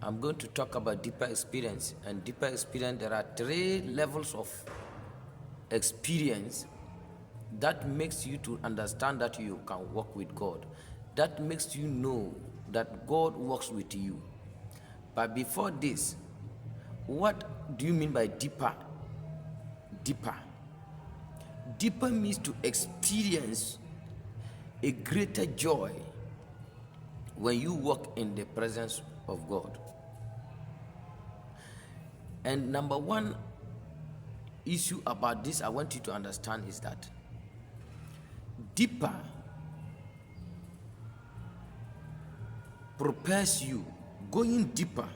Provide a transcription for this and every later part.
I'm going to talk about deeper experience. And deeper experience, there are 3 levels of experience that makes you to understand that you can walk with God. That makes you know that God works with you. But before this, what do you mean by deeper? Deeper. Deeper means to experience a greater joy when you walk in the presence of God. And number one issue about this I want you to understand is that deeper prepares you, going deeper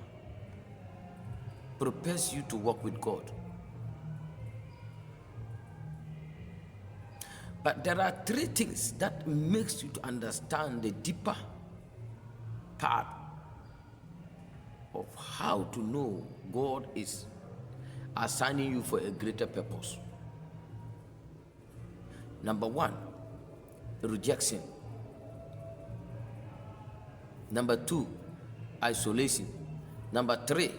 prepares you to walk with God. But there are 3 things that makes you to understand the deeper part of how to know God is assigning you for a greater purpose. Number 1, rejection. Number 2, isolation. Number 3,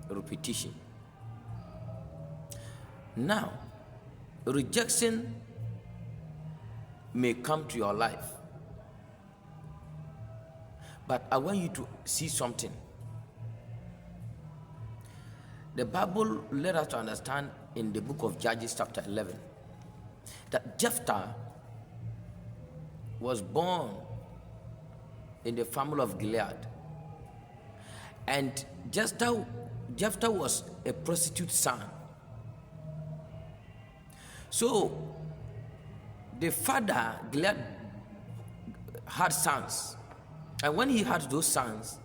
repetition. Now, rejection may come to your life, but I want you to see something. The Bible let us to understand in the book of Judges chapter 11 that Jephthah was born in the family of Gilead, and Jephthah was a prostitute son. So the father Gilead had sons, and when he had those sons,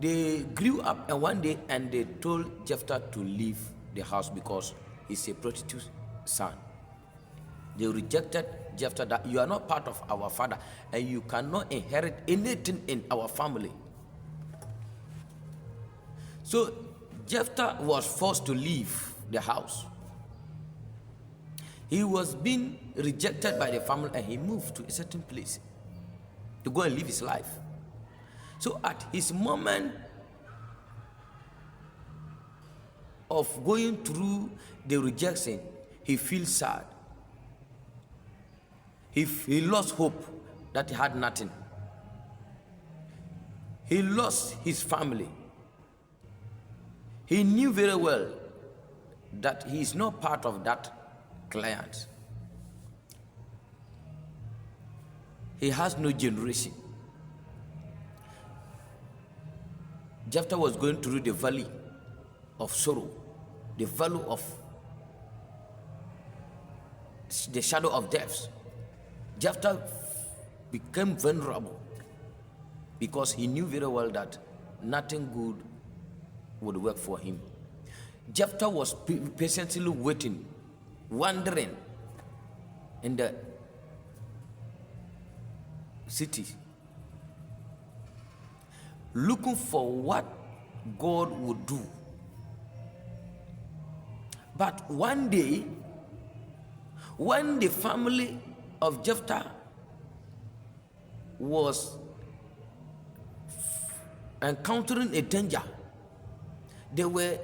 they grew up, and one day they told Jephthah to leave the house because he's a prostitute son. They rejected Jephthah, that you are not part of our father and you cannot inherit anything in our family. So Jephthah was forced to leave the house. He was being rejected by the family, and he moved to a certain place to go and live his life. So at his moment of going through the rejection, he feels sad. He lost hope that he had nothing. He lost his family. He knew very well that he is not part of that client. He has no generation. Jephthah was going through the valley of sorrow, the valley of the shadow of death. Jephthah became vulnerable because he knew very well that nothing good would work for him. Jephthah was patiently waiting, wandering in the city, looking for what God would do. But one day, when the family of Jephthah was encountering a danger, they were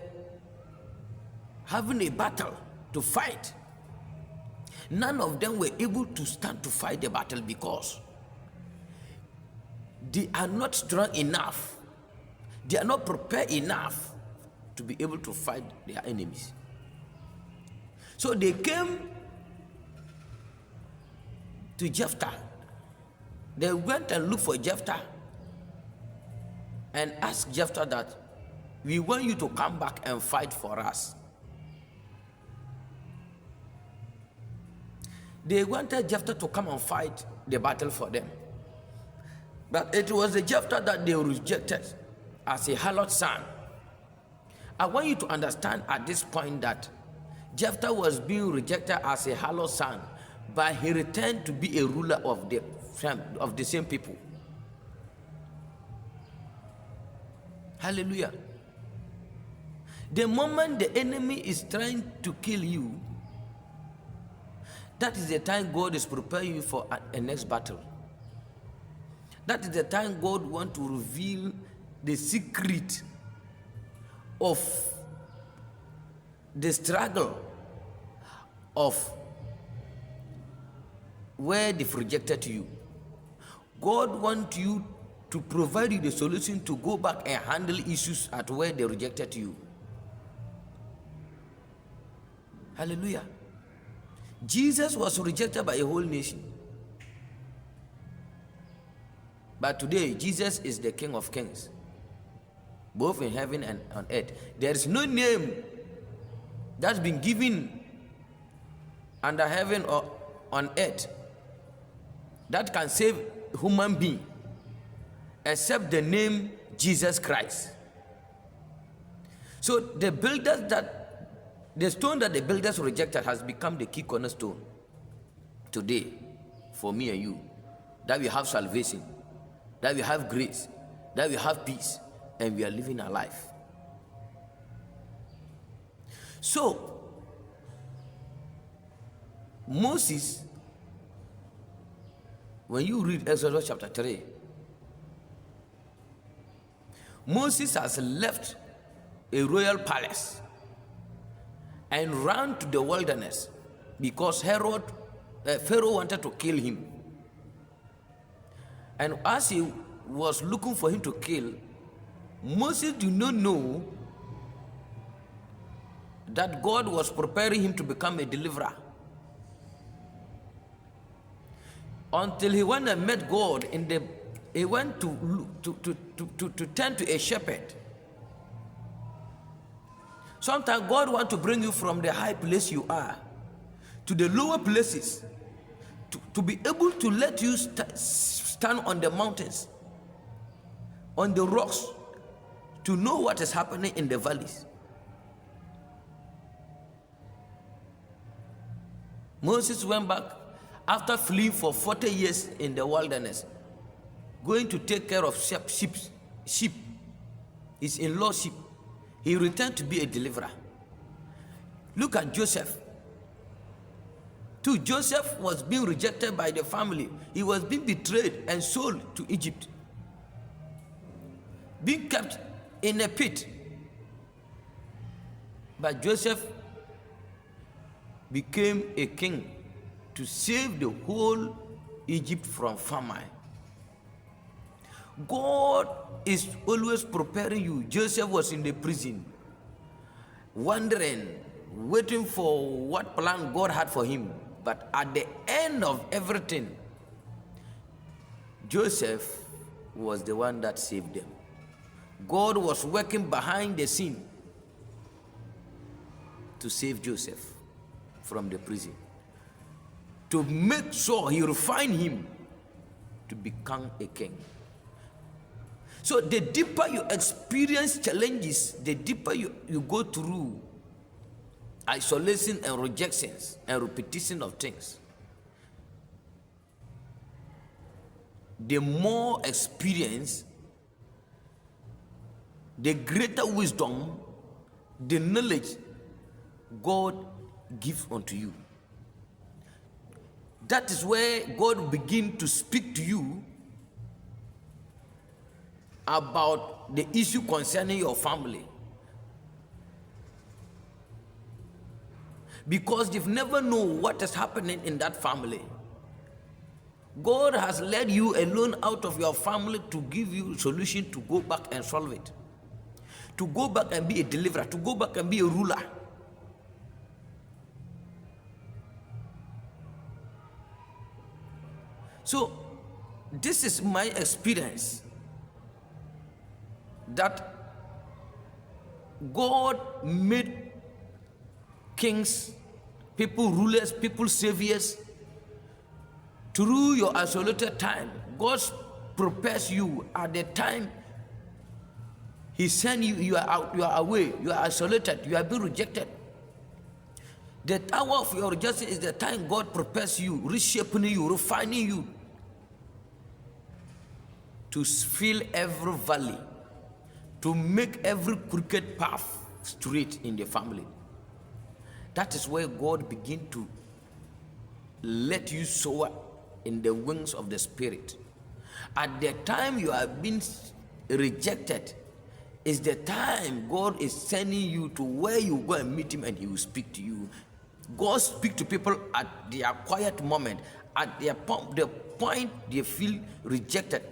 having a battle to fight. None of them were able to stand to fight the battle because they are not strong enough. They are not prepared enough to be able to fight their enemies. So they came to Jephthah. They went and looked for Jephthah and asked Jephthah that we want you to come back and fight for us. They wanted Jephthah to come and fight the battle for them. But it was the Jephthah that they rejected as a harlot son. I want you to understand at this point that Jephthah was being rejected as a harlot son, but he returned to be a ruler of the same people. Hallelujah. The moment the enemy is trying to kill you, that is the time God is preparing you for a next battle. That is the time God wants to reveal the secret of the struggle of where they've rejected you. God wants you to provide you the solution to go back and handle issues at where they rejected you. Hallelujah. Jesus was rejected by a whole nation. But today, Jesus is the King of Kings, both in heaven and on earth. There is no name that's been given under heaven or on earth that can save human being except the name Jesus Christ. So the stone that the builders rejected has become the key cornerstone today for me and you, that we have salvation, that we have grace, that we have peace, and we are living our life. So Moses, when you read Exodus chapter 3, Moses has left a royal palace and ran to the wilderness because Pharaoh wanted to kill him. And as he was looking for him to kill, Moses did not know that God was preparing him to become a deliverer. Until he went and met God he went to turn to a shepherd. Sometimes God wants to bring you from the high place you are to the lower places, to be able to let you stand on the mountains, on the rocks, to know what is happening in the valleys. Moses went back after fleeing for 40 years in the wilderness, going to take care of sheep, his in-law sheep. He returned to be a deliverer. Look at Joseph. Too, Joseph was being rejected by the family. He was being betrayed and sold to Egypt, being kept in a pit. But Joseph became a king to save the whole Egypt from famine. God is always preparing you. Joseph was in the prison, wondering, waiting for what plan God had for him. But at the end of everything, Joseph was the one that saved them. God was working behind the scene to save Joseph from the prison, to make sure he refined him to become a king. So the deeper you experience challenges, the deeper you go through isolation and rejections and repetition of things, the more experience, the greater wisdom, the knowledge God gives unto you. That is where God will begin to speak to you about the issue concerning your family, because you've never known what is happening in that family. God has led you alone out of your family to give you a solution to go back and solve it, to go back and be a deliverer, to go back and be a ruler. So this is my experience, that God made kings, people rulers, people saviors through your isolated time. God prepares you at the time He sent you. You are out, you are away, you are isolated, you are being rejected. The hour of your rejection is the time God prepares you, reshaping you, refining you to fill every valley, to make every crooked path straight in the family. That is where God begins to let you soar in the wings of the Spirit. At the time you are being rejected is the time God is sending you to where you go and meet him and he will speak to you. God speaks to people at their quiet moment, at the point they feel rejected.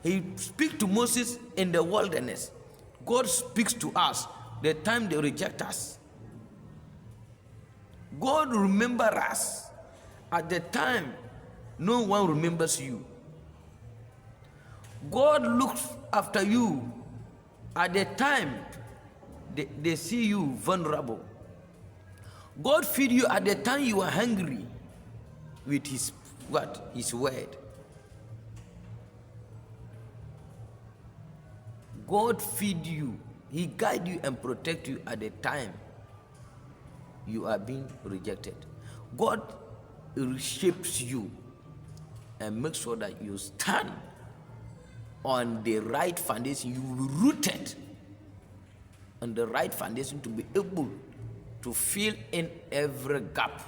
He speaks to Moses in the wilderness. God speaks to us the time they reject us. God remembers us at the time no one remembers you. God looks after you at the time they see you vulnerable. God feed you at the time you are hungry with his what? His word. God feed you. He guide you and protect you at the time you are being rejected. God reshapes you and makes sure that you stand on the right foundation. You will be rooted on the right foundation to be able to fill in every gap,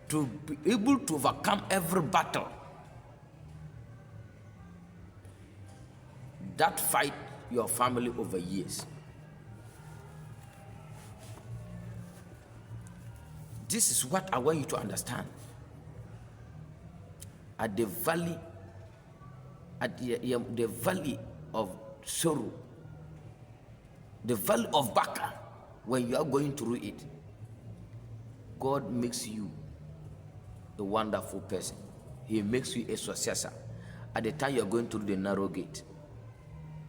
to be able to overcome every battle that fight your family over years. This is what I want you to understand. At the valley, the valley of sorrow, the valley of Baca, when you are going through it, God makes you a wonderful person. He makes you a successor at the time you are going through the narrow gate.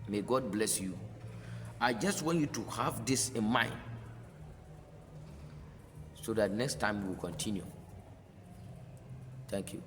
May God bless you. I just want you to have this in mind so that next time we'll continue. Thank you.